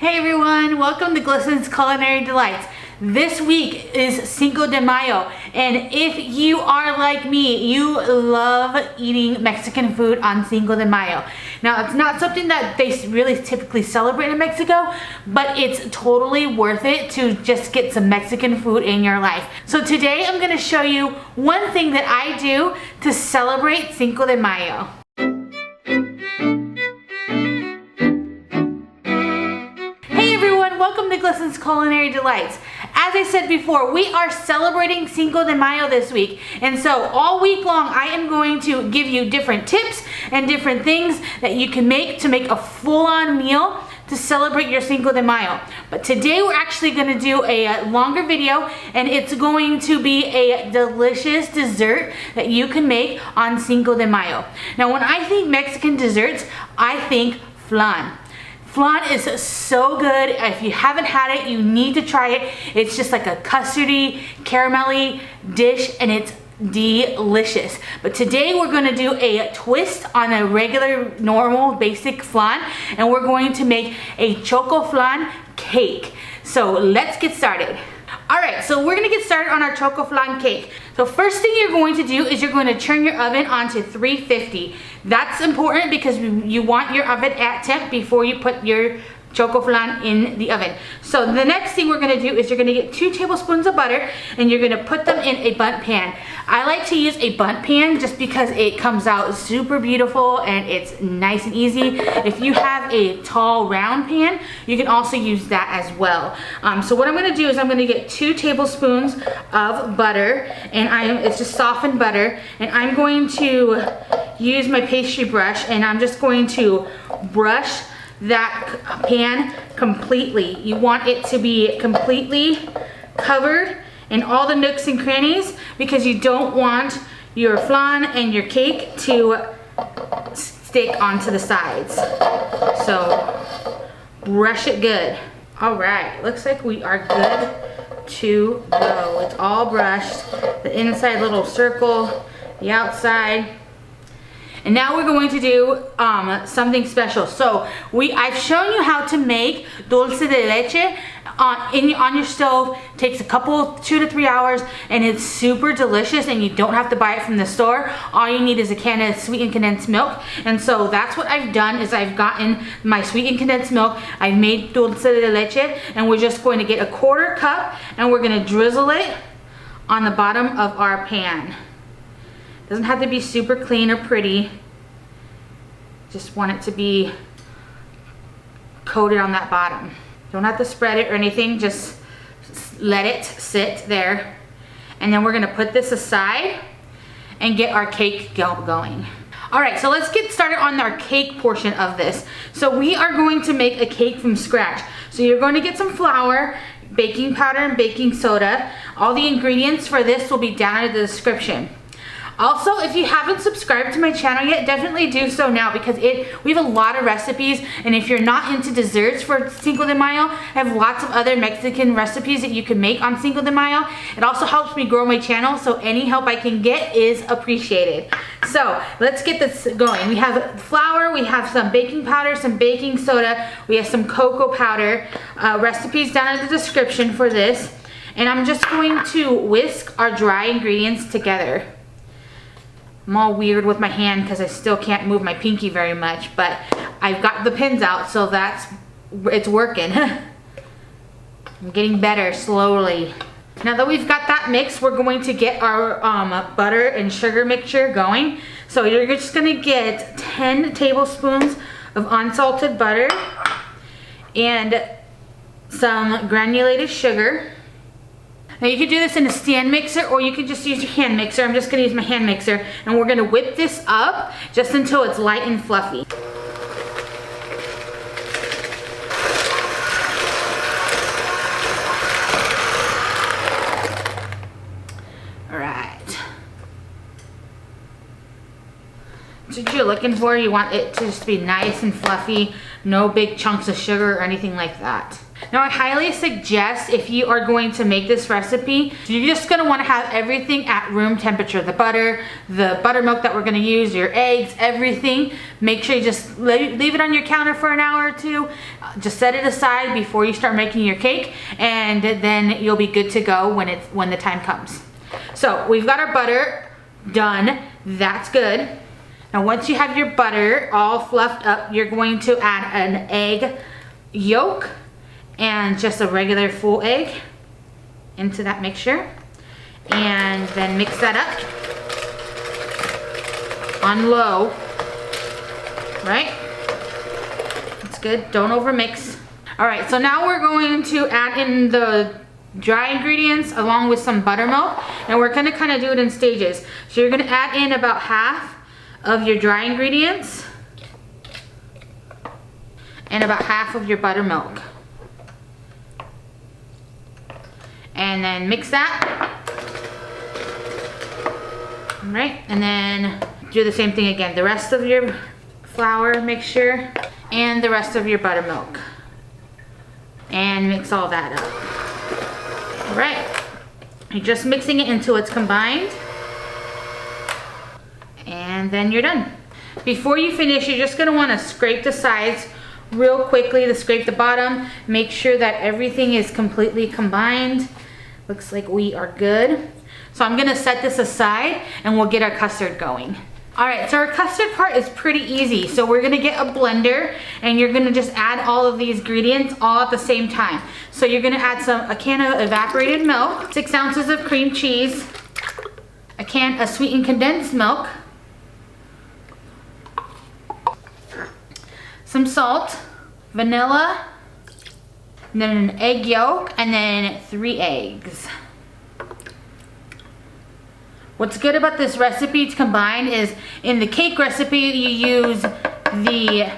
Hey everyone, welcome to Glisten's Culinary Delights. This week is Cinco de Mayo, and if you are like me, you love eating Mexican food on Cinco de Mayo. Now, it's not something that they really typically celebrate in Mexico, but it's totally worth it to just get some Mexican food in your life. So today I'm going to show you one thing that I do to celebrate Cinco de Mayo. Welcome to Glisten's Culinary Delights. As I said before, we are celebrating Cinco de Mayo this week. And so all week long, I am going to give you different tips and different things that you can make to make a full-on meal to celebrate your Cinco de Mayo. But today we're actually going to do a longer video, and it's going to be a delicious dessert that you can make on Cinco de Mayo. Now, when I think Mexican desserts, I think flan. Flan is so good. If you haven't had it, you need to try it. It's just like a custardy, caramelly dish, and it's delicious. But today we're going to do a twist on a regular, normal, basic flan, and we're going to make a Chocoflan cake. So let's get started. Alright, so we're going to get started on our Chocoflan cake. So first thing you're going to do is you're going to turn your oven onto 350. That's important because you want your oven at temp before you put your Chocoflan in the oven. So the next thing we're going to do is you're going to get 2 tablespoons of butter, and you're going to put them in a bundt pan. I like to use a bundt pan just because it comes out super beautiful and it's nice and easy. If you have a tall round pan, you can also use that as well. So what I'm going to do is I'm going to get 2 tablespoons of butter, and it's just softened butter, and I'm going to use my pastry brush, and I'm just going to brush that pan completely. You want it to be completely covered in all the nooks and crannies because you don't want your flan and your cake to stick onto the sides. So brush it good. All right, looks like we are good to go. It's all brushed, the inside little circle, the outside. And now we're going to do something special. So I've shown you how to make dulce de leche on your stove. It takes a couple, 2 to 3 hours, and it's super delicious, and you don't have to buy it from the store. All you need is a can of sweetened condensed milk. And so that's what I've done is I've gotten my sweetened condensed milk. I've made dulce de leche, and we're just going to get a 1/4 cup, and we're going to drizzle it on the bottom of our pan. Doesn't have to be super clean or pretty. Just want it to be coated on that bottom. Don't have to spread it or anything, just let it sit there. And then we're gonna put this aside and get our cake going. All right, so let's get started on our cake portion of this. So we are going to make a cake from scratch. So you're going to get some flour, baking powder, and baking soda. All the ingredients for this will be down in the description. Also, if you haven't subscribed to my channel yet, definitely do so now because we have a lot of recipes, and if you're not into desserts for Cinco de Mayo, I have lots of other Mexican recipes that you can make on Cinco de Mayo. It also helps me grow my channel, so any help I can get is appreciated. So let's get this going. We have flour, we have some baking powder, some baking soda, we have some cocoa powder. Recipes down in the description for this. And I'm just going to whisk our dry ingredients together. I'm all weird with my hand because I still can't move my pinky very much, but I've got the pins out, so it's working. I'm getting better slowly. Now that we've got that mixed, we're going to get our butter and sugar mixture going. So you're just gonna get 10 tablespoons of unsalted butter and some granulated sugar. Now you can do this in a stand mixer, or you can just use your hand mixer. I'm just gonna use my hand mixer, and we're gonna whip this up just until it's light and fluffy. All right. That's what you're looking for. You want it to just be nice and fluffy. No big chunks of sugar or anything like that. Now I highly suggest, if you are going to make this recipe, you're just gonna wanna have everything at room temperature. The butter, the buttermilk that we're gonna use, your eggs, everything. Make sure you just leave it on your counter for an hour or two. Just set it aside before you start making your cake, and then you'll be good to go when the time comes. So we've got our butter done, that's good. Now once you have your butter all fluffed up, you're going to add an egg yolk and just a regular full egg into that mixture, and then mix that up on low, right? That's good, don't overmix. All right, so now we're going to add in the dry ingredients along with some buttermilk, and we're gonna kind of do it in stages. So you're gonna add in about half of your dry ingredients and about half of your buttermilk. And then mix that. All right, and then do the same thing again. The rest of your flour mixture and the rest of your buttermilk. And mix all that up. All right, you're just mixing it until it's combined. And then you're done. Before you finish, you're just gonna wanna scrape the sides real quickly to scrape the bottom. Make sure that everything is completely combined. Looks like we are good. So I'm gonna set this aside and we'll get our custard going. All right, so our custard part is pretty easy. So we're gonna get a blender and you're gonna just add all of these ingredients all at the same time. So you're gonna add a can of evaporated milk, 6 ounces of cream cheese, a can of sweetened condensed milk, some salt, vanilla, and then an egg yolk, and then 3 eggs. What's good about this recipe to combine is in the cake recipe you use a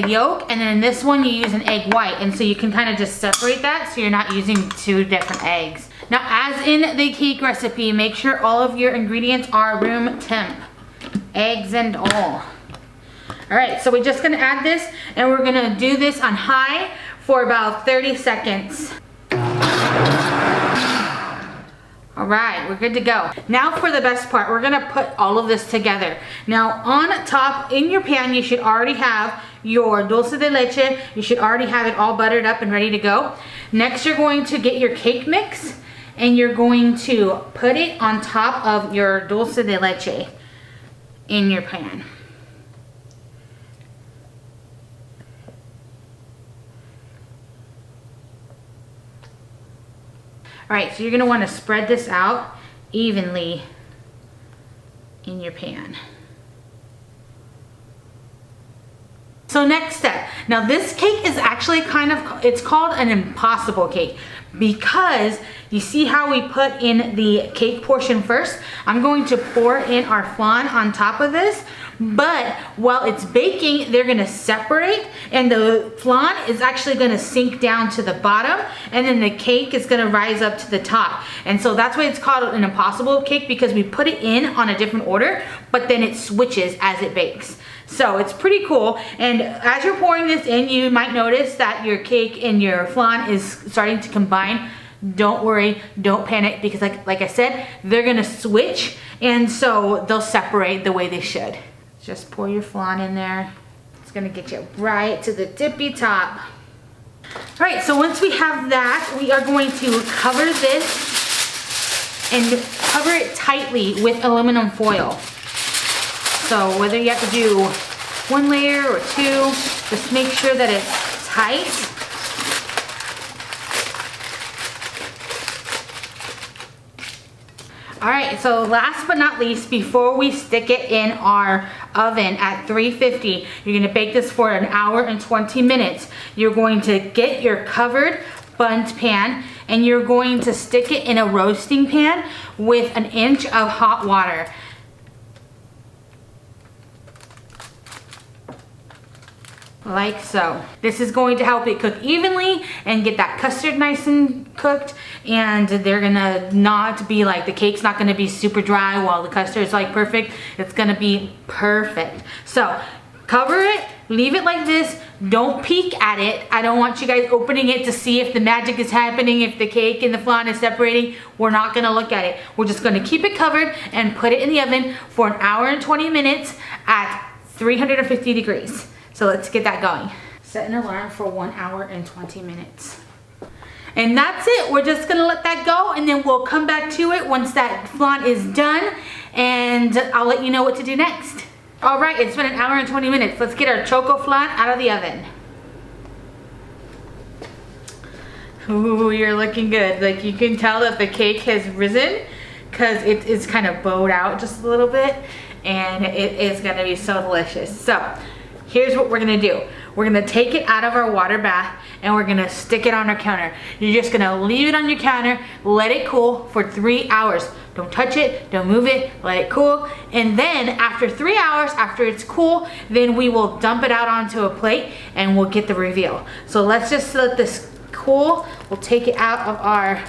yolk, and then in this one you use an egg white, and so you can kind of just separate that so you're not using 2 different eggs. Now as in the cake recipe, make sure all of your ingredients are room temp, eggs and all. All right, so we're just gonna add this and we're gonna do this on high for about 30 seconds. All right, we're good to go. Now for the best part, we're gonna put all of this together. Now on top in your pan, you should already have your dulce de leche. You should already have it all buttered up and ready to go. Next, you're going to get your cake mix and you're going to put it on top of your dulce de leche in your pan. All right, so you're gonna wanna spread this out evenly in your pan. So next step, now this cake is actually it's called an impossible cake because you see how we put in the cake portion first? I'm going to pour in our flan on top of this, but while it's baking, they're gonna separate and the flan is actually gonna sink down to the bottom and then the cake is gonna rise up to the top. And so that's why it's called an impossible cake, because we put it in on a different order, but then it switches as it bakes. So it's pretty cool. And as you're pouring this in, you might notice that your cake and your flan is starting to combine. Don't worry, don't panic, because like I said, they're gonna switch and so they'll separate the way they should. Just pour your flan in there. It's gonna get you right to the tippy top. All right, so once we have that, we are going to cover this and cover it tightly with aluminum foil. So whether you have to do 1 layer or 2, just make sure that it's tight. All right, so last but not least, before we stick it in our oven at 350, you're gonna bake this for 1 hour and 20 minutes. You're going to get your covered bundt pan and you're going to stick it in a roasting pan with 1 inch of hot water. Like so. This is going to help it cook evenly and get that custard nice and cooked, and they're gonna not be like, the cake's not gonna be super dry while the custard's like perfect. It's gonna be perfect. So Cover it, leave it like this. Don't peek at it. I don't want you guys opening it to see if the magic is happening, if the cake and the flan is separating. We're not gonna look at it. We're just gonna keep it covered and put it in the oven for an hour and 20 minutes at 350 degrees. So let's get that going. Set an alarm for 1 hour and 20 minutes. And that's it. We're just gonna let that go, and then we'll come back to it once that flan is done, and I'll let you know what to do next. All right, it's been an hour and 20 minutes. Let's get our Chocoflan out of the oven. Ooh, you're looking good. Like, you can tell that the cake has risen because it is kind of bowed out just a little bit, and it is gonna be so delicious. So here's what we're gonna do. We're gonna take it out of our water bath and we're gonna stick it on our counter. You're just gonna leave it on your counter, let it cool for 3 hours. Don't touch it, don't move it, let it cool. And then after 3 hours, after it's cool, then we will dump it out onto a plate and we'll get the reveal. So let's just let this cool. We'll take it out of our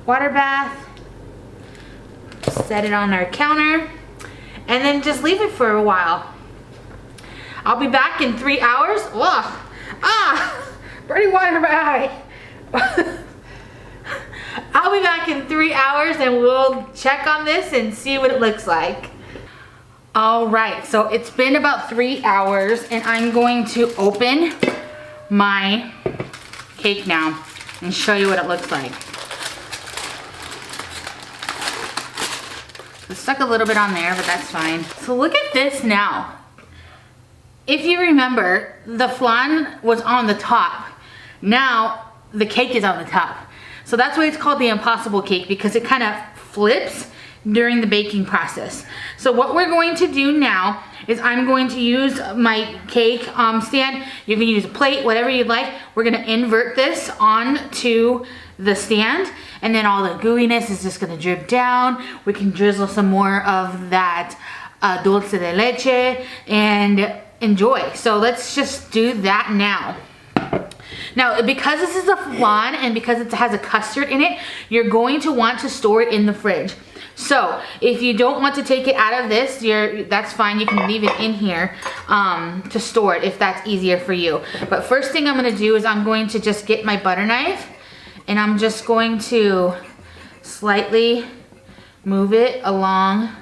water bath, set it on our counter, and then just leave it for a while. I'll be back in 3 hours. Ugh. Pretty water my eye. I'll be back in 3 hours and we'll check on this and see what it looks like. All right, so it's been about 3 hours and I'm going to open my cake now and show you what it looks like. It's stuck a little bit on there, but that's fine. So look at this now. If you remember, the flan was on the top. Now the cake is on the top. So that's why it's called the impossible cake, because it kind of flips during the baking process. So what we're going to do now is I'm going to use my cake stand. You can use a plate, whatever you'd like. We're gonna invert this onto the stand, and then all the gooiness is just gonna drip down. We can drizzle some more of that dulce de leche and enjoy. So let's just do that now. Now, because this is a flan and because it has a custard in it, you're going to want to store it in the fridge. So if you don't want to take it out of this, that's fine. You can leave it in here to store it if that's easier for you. But first thing I'm gonna do is I'm going to just get my butter knife and I'm just going to slightly move it along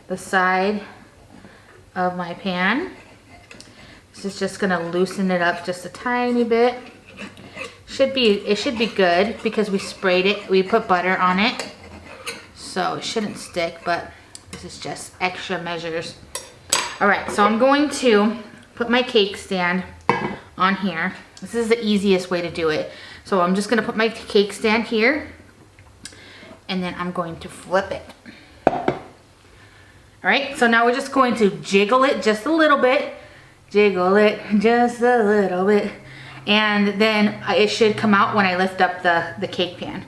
the side of my pan. This is just gonna loosen it up just a tiny bit. It should be good because we sprayed it, we put butter on it. So it shouldn't stick, but this is just extra measures. All right, so I'm going to put my cake stand on here. This is the easiest way to do it. So I'm just gonna put my cake stand here and then I'm going to flip it. All right, so now we're just going to jiggle it just a little bit. Jiggle it just a little bit. And then it should come out when I lift up the cake pan.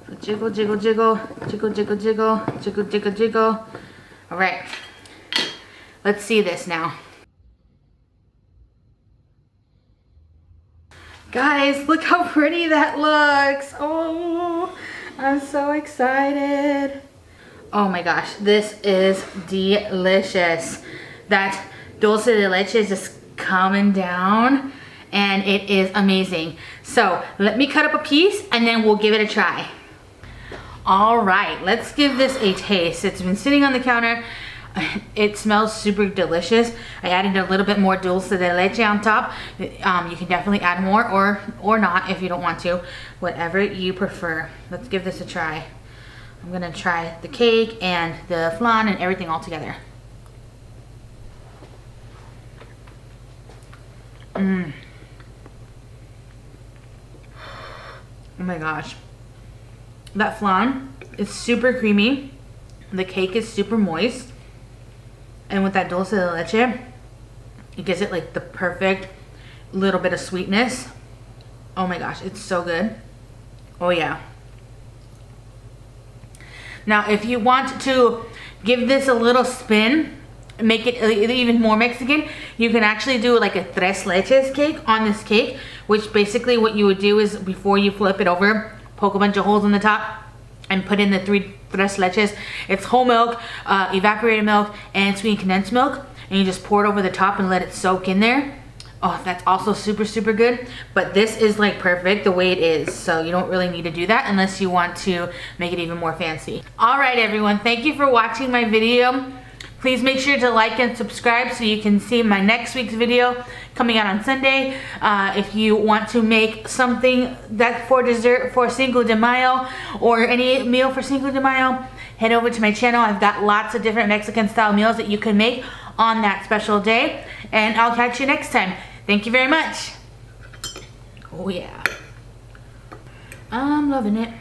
So jiggle, jiggle, jiggle, jiggle, jiggle, jiggle, jiggle, jiggle, jiggle. All right, let's see this now. Guys, look how pretty that looks. Oh, I'm so excited. Oh my gosh, this is delicious. That dulce de leche is just coming down and it is amazing. So let me cut up a piece and then we'll give it a try. All right, let's give this a taste. It's been sitting on the counter. It smells super delicious. I added a little bit more dulce de leche on top. You can definitely add more or not if you don't want to, whatever you prefer. Let's give this a try. I'm gonna try the cake and the flan and everything all together. Oh my gosh. That flan is super creamy. The cake is super moist. And with that dulce de leche, it gives it like the perfect little bit of sweetness. Oh my gosh, it's so good. Oh yeah. Now, if you want to give this a little spin, make it even more Mexican, you can actually do like a tres leches cake on this cake, which basically what you would do is before you flip it over, poke a bunch of holes in the top and put in the 3 tres leches. It's whole milk, evaporated milk, and sweetened condensed milk. and you just pour it over the top and let it soak in there. Oh, that's also super, super good. But this is like perfect the way it is. So you don't really need to do that unless you want to make it even more fancy. All right, everyone. Thank you for watching my video. Please make sure to like and subscribe so you can see my next week's video coming out on Sunday. If you want to make something that for dessert for Cinco de Mayo or any meal for Cinco de Mayo, head over to my channel. I've got lots of different Mexican style meals that you can make on that special day. And I'll catch you next time. Thank you very much. Oh yeah. I'm loving it.